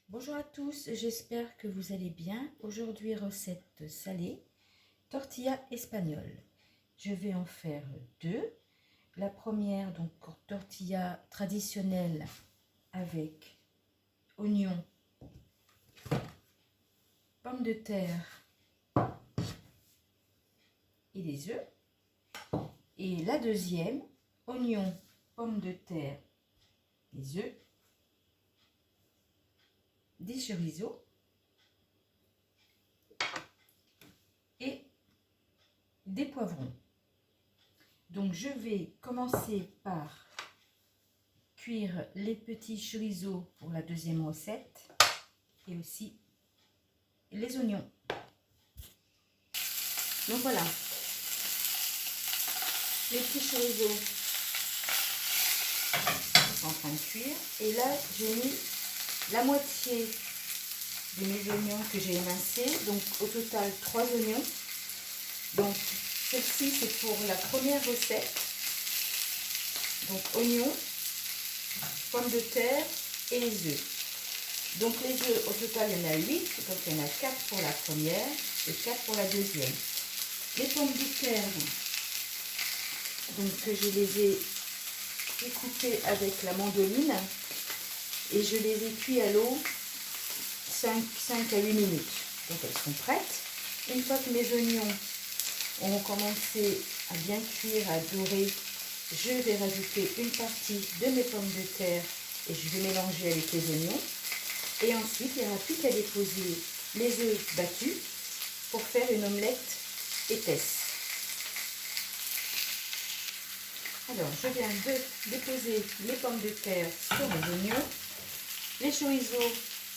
Bonjour à tous, j'espère que vous allez bien. Aujourd'hui, recette salée, tortilla espagnole. Je vais en faire deux. La première, donc tortilla traditionnelle avec oignons, pommes de terre et des œufs. Et la deuxième, oignons, pommes de terre, des œufs, des chorizo et des poivrons. Donc je vais commencer par cuire les petits chorizo pour la deuxième recette et aussi les oignons. Donc voilà, les petits chorizo sont en train de cuire et là j'ai mis la moitié de mes oignons que j'ai émincés, donc au total 3 oignons. Donc celle-ci c'est pour la première recette, donc oignons, pommes de terre et les œufs. Donc les œufs, au total, il y en a 8, donc il y en a 4 pour la première et 4 pour la deuxième. Les pommes de terre, donc je les ai découpées avec la mandoline et je les ai cuits à l'eau 5 à 8 minutes. Donc elles sont prêtes. Une fois que mes oignons ont commencé à bien cuire, à dorer, je vais rajouter une partie de mes pommes de terre et je vais mélanger avec les oignons. Et ensuite, il n'y aura plus qu'à déposer les œufs battus pour faire une omelette épaisse. Alors, je viens de déposer les pommes de terre sur les oignons. Les chorizo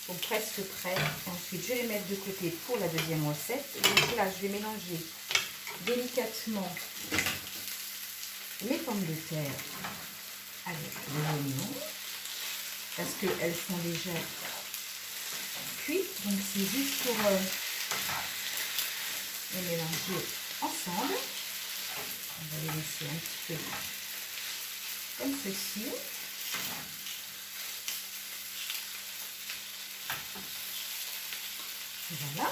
sont presque prêts. Ensuite, je vais les mettre de côté pour la deuxième recette. Donc là, je vais mélanger délicatement mes pommes de terre avec les oignons parce qu'elles sont déjà cuites. Donc, c'est juste pour les mélanger ensemble. On va les laisser un petit peu comme ceci. Voilà.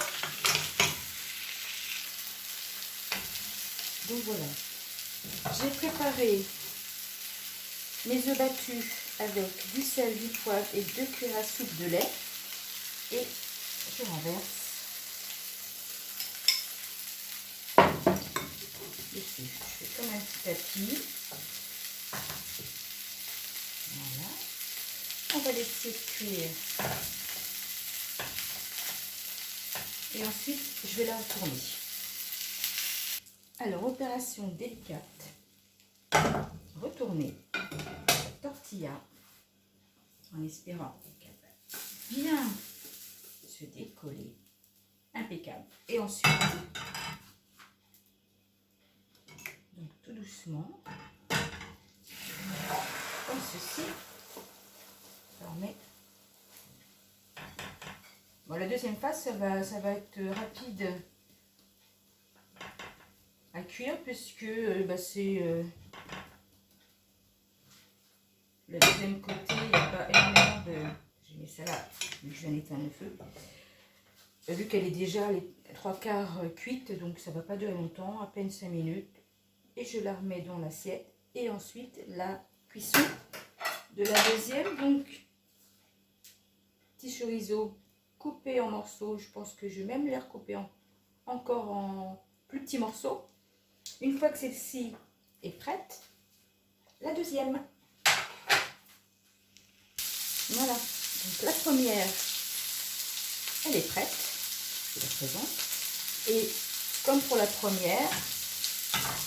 Donc voilà. J'ai préparé mes œufs battus avec du sel, du poivre et 2 cuillères à soupe de lait. Et je renverse dessus. Je fais comme un petit tapis. Voilà. On va laisser cuire. Et ensuite, je vais la retourner. Alors, opération délicate. Retourner la tortilla en espérant qu'elle va bien se décoller. Impeccable. Et ensuite, donc tout doucement, comme ceci, on met. Bon, la deuxième phase, ça va être rapide à cuire puisque c'est le deuxième côté, il n'y a pas énormément de. J'ai mis ça là, vu que je viens d'éteindre le feu. Vu qu'elle est déjà les 3/4 cuite, donc ça ne va pas durer longtemps, à peine 5 minutes. Et je la remets dans l'assiette. Et ensuite, la cuisson de la deuxième. Donc, petit chorizo coupé en morceaux. Je pense que je vais même les recouper encore en plus petits morceaux. Une fois que celle-ci est prête, la deuxième. Voilà. Donc, la première, elle est prête. Je la présente. Et comme pour la première,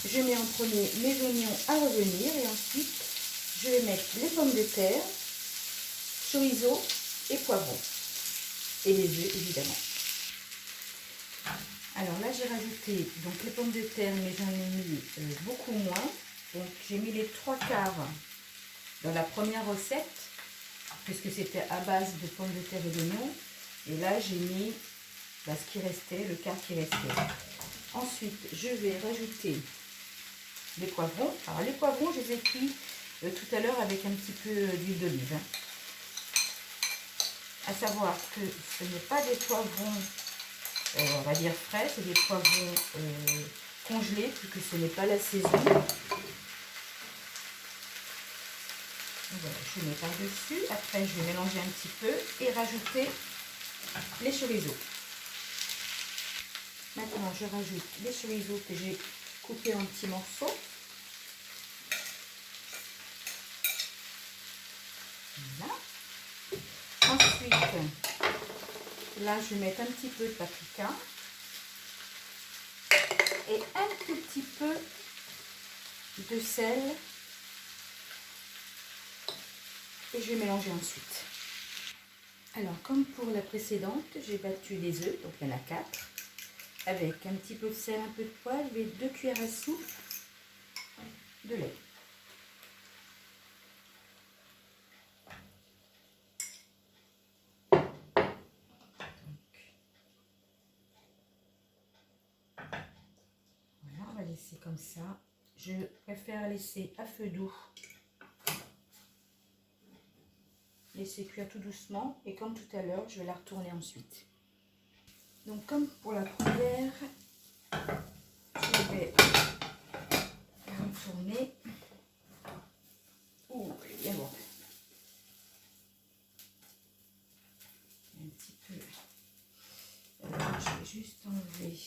je mets en premier mes oignons à revenir et ensuite je vais mettre les pommes de terre, chorizo et poivrons. Et les œufs évidemment. Alors là j'ai rajouté donc les pommes de terre, mais j'en ai mis beaucoup moins. Donc j'ai mis les 3/4 dans la première recette, puisque c'était à base de pommes de terre et d'oignons. Et là j'ai mis ce qui restait, le quart qui restait. Ensuite je vais rajouter les poivrons. Alors les poivrons, je les ai cuits tout à l'heure avec un petit peu d'huile d'olive. à savoir que ce n'est pas des poivrons, on va dire frais, c'est des poivrons congelés, puisque ce n'est pas la saison. Voilà, je mets par-dessus. Après, je vais mélanger un petit peu et rajouter les chorizo. Maintenant, je rajoute les chorizo que j'ai coupés en petits morceaux. Voilà. Ensuite, là, je vais mettre un petit peu de paprika et un tout petit peu de sel. Et je vais mélanger ensuite. Alors, comme pour la précédente, j'ai battu les œufs, donc il y en a 4. Avec un petit peu de sel, un peu de poivre et 2 cuillères à soupe de lait. Voilà, on va laisser comme ça. Je préfère laisser à feu doux. Laisser cuire tout doucement et comme tout à l'heure, je vais la retourner ensuite. Donc comme pour la première, je vais la retourner. Ouh, elle est bien bon. Un petit peu. Alors, je vais juste enlever.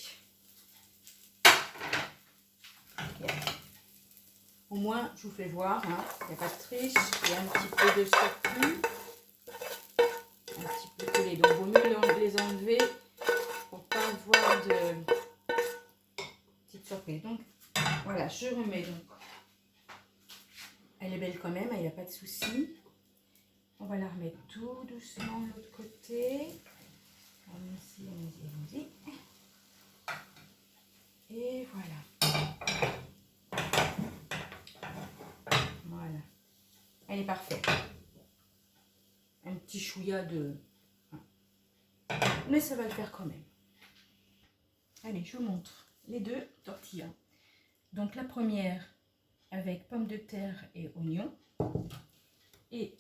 Au moins, je vous fais voir, hein, il n'y a pas de triche, il y a un petit peu de surplus, un petit peu collé. Donc, il vaut mieux les enlever pour ne pas avoir de petites surprises. Donc, voilà, je remets. Donc, elle est belle quand même, il n'y a pas de souci. On va la remettre tout doucement de l'autre côté. Allons-y, allons-y, allons-y. Et voilà. Voilà. Elle est parfaite. Un petit chouïa de... Mais ça va le faire quand même. Allez, je vous montre les deux tortillas. Donc la première avec pommes de terre et oignons. Et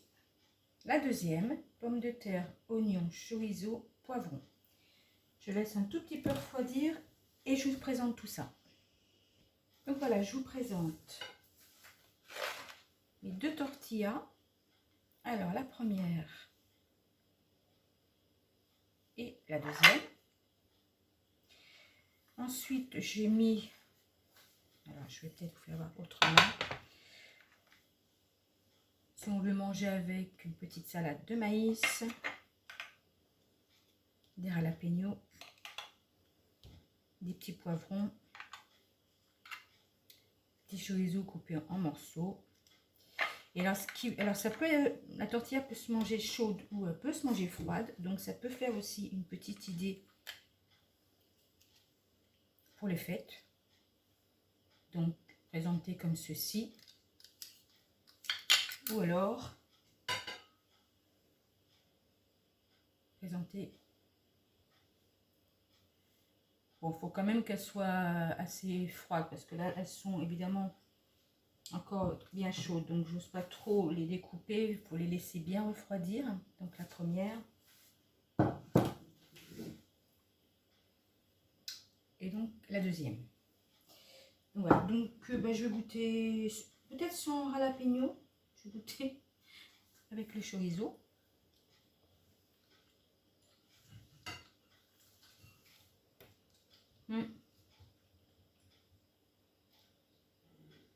la deuxième, pommes de terre, oignons, chorizo, poivron. Je laisse un tout petit peu refroidir et je vous présente tout ça. Donc voilà, je vous présente les deux tortillas. Alors la première et la deuxième. Ensuite, j'ai mis, alors je vais peut-être vous faire voir autrement. Si on veut manger avec une petite salade de maïs, des jalapenos, des petits poivrons, des chorizo coupés en morceaux. Et alors ça peut, la tortilla peut se manger chaude ou peut se manger froide, donc ça peut faire aussi une petite idée pour les fêtes. Donc présenté comme ceci, ou alors présenter. Bon, il faut quand même qu'elles soient assez froides parce que là elles sont évidemment encore bien chaudes, donc j'ose pas trop les découper, il faut les laisser bien refroidir. Donc la première et donc la deuxième. Voilà, donc je vais goûter peut-être sans jalapeno, je vais goûter avec le chorizo.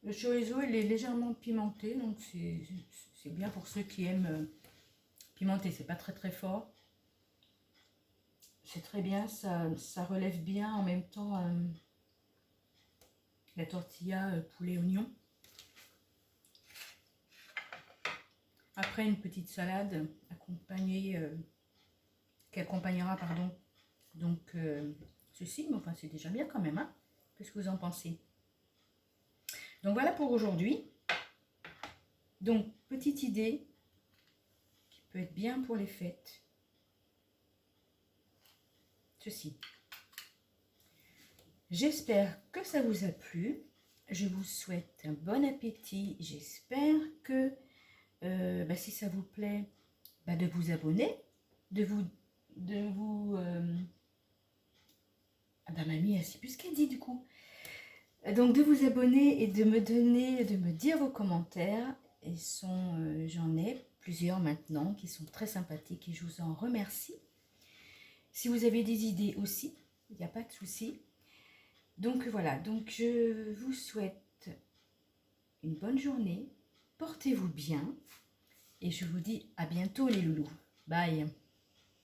Le chorizo, il est légèrement pimenté, donc c'est bien pour ceux qui aiment pimenté. C'est pas très très fort. C'est très bien, ça relève bien en même temps la tortilla poulet oignon. Après une petite salade accompagnée, qui accompagnera pardon, donc ceci, mais enfin c'est déjà bien quand même, hein. Qu'est-ce que vous en pensez? Donc voilà pour aujourd'hui. Donc petite idée qui peut être bien pour les fêtes. Ceci. J'espère que ça vous a plu. Je vous souhaite un bon appétit. J'espère que si ça vous plaît, de vous abonner. de vous ah bah mamie, elle sait plus ce qu'elle dit du coup. Donc de vous abonner et de me dire vos commentaires. Et j'en ai plusieurs maintenant qui sont très sympathiques et je vous en remercie. Si vous avez des idées aussi, il n'y a pas de souci. Donc voilà, donc je vous souhaite une bonne journée. Portez-vous bien et je vous dis à bientôt les loulous. Bye.